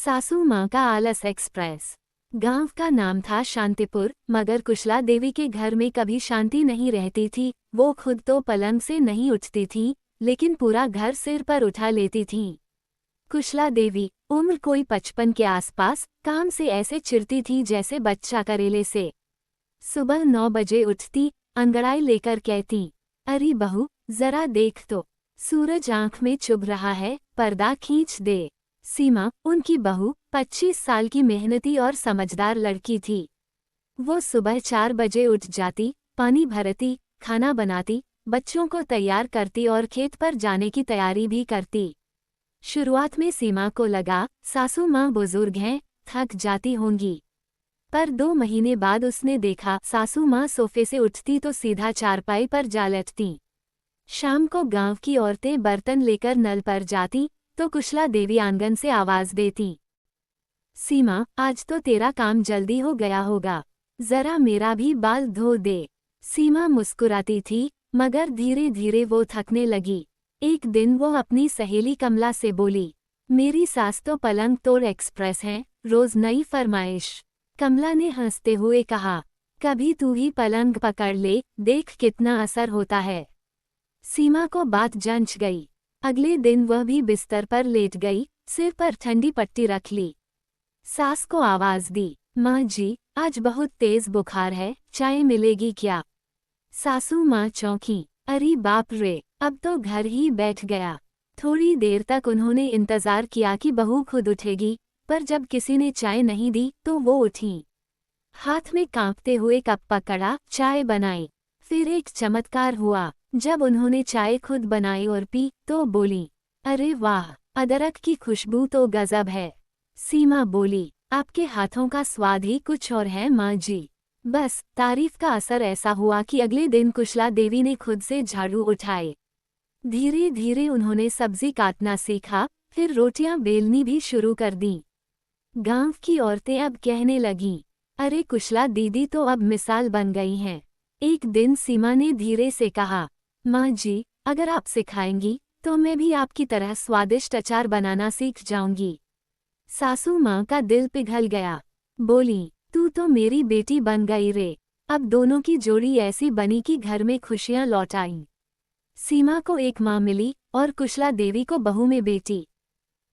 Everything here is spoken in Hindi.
सासू माँ का आलस एक्सप्रेस। गांव का नाम था शांतिपुर, मगर कुशला देवी के घर में कभी शांति नहीं रहती थी। वो खुद तो पलंग से नहीं उठती थी, लेकिन पूरा घर सिर पर उठा लेती थीं। कुशला देवी, उम्र कोई 55 के आसपास, काम से ऐसे चिढ़ती थी जैसे बच्चा करेले से। सुबह 9 बजे उठती, अंगड़ाई लेकर कहती, अरे बहू, जरा देख तो, सूरज आंख में चुभ रहा है, पर्दा खींच दे। सीमा, उनकी बहू, 25 साल की मेहनती और समझदार लड़की थी। वो सुबह 4 बजे उठ जाती, पानी भरती, खाना बनाती, बच्चों को तैयार करती और खेत पर जाने की तैयारी भी करती। शुरुआत में सीमा को लगा, सासू माँ बुजुर्ग हैं, थक जाती होंगी। पर 2 महीने बाद उसने देखा, सासू माँ सोफे से उठती तो सीधा चारपाई पर जा लेटती। शाम को गांव की औरतें बर्तन लेकर नल पर जाती, तो कुशला देवी आंगन से आवाज देती, सीमा, आज तो तेरा काम जल्दी हो गया होगा, जरा मेरा भी बाल धो दे। सीमा मुस्कुराती थी, मगर धीरे धीरे वो थकने लगी। एक दिन वो अपनी सहेली कमला से बोली, मेरी सास तो पलंग तोड़ एक्सप्रेस है, रोज नई फरमाइश। कमला ने हंसते हुए कहा, कभी तू ही पलंग पकड़ ले, देख कितना असर होता है। सीमा को बात जंच गई। अगले दिन वह भी बिस्तर पर लेट गई, सिर पर ठंडी पट्टी रख ली। सास को आवाज दी, माँ जी, आज बहुत तेज बुखार है, चाय मिलेगी क्या? सासू माँ चौंकी, अरे बाप रे, अब तो घर ही बैठ गया। थोड़ी देर तक उन्होंने इंतजार किया कि बहू खुद उठेगी, पर जब किसी ने चाय नहीं दी तो वो उठी। हाथ में कांपते हुए कप पकड़ा, चाय बनाई। फिर एक चमत्कार हुआ, जब उन्होंने चाय खुद बनाई और पी तो बोली, अरे वाह, अदरक की खुशबू तो गजब है। सीमा बोली, आपके हाथों का स्वाद ही कुछ और है माँ जी। बस तारीफ का असर ऐसा हुआ कि अगले दिन कुशला देवी ने खुद से झाड़ू उठाए। धीरे धीरे उन्होंने सब्जी काटना सीखा, फिर रोटियां बेलनी भी शुरू कर दी। गांव की औरतें अब कहने लगीं, अरे कुशला दीदी तो अब मिसाल बन गई हैं। एक दिन सीमा ने धीरे से कहा, माँ जी, अगर आप सिखाएंगी तो मैं भी आपकी तरह स्वादिष्ट अचार बनाना सीख जाऊंगी। सासू माँ का दिल पिघल गया। बोली, तू तो मेरी बेटी बन गई रे। अब दोनों की जोड़ी ऐसी बनी कि घर में खुशियां लौट आईं। सीमा को एक माँ मिली और कुशला देवी को बहू में बेटी।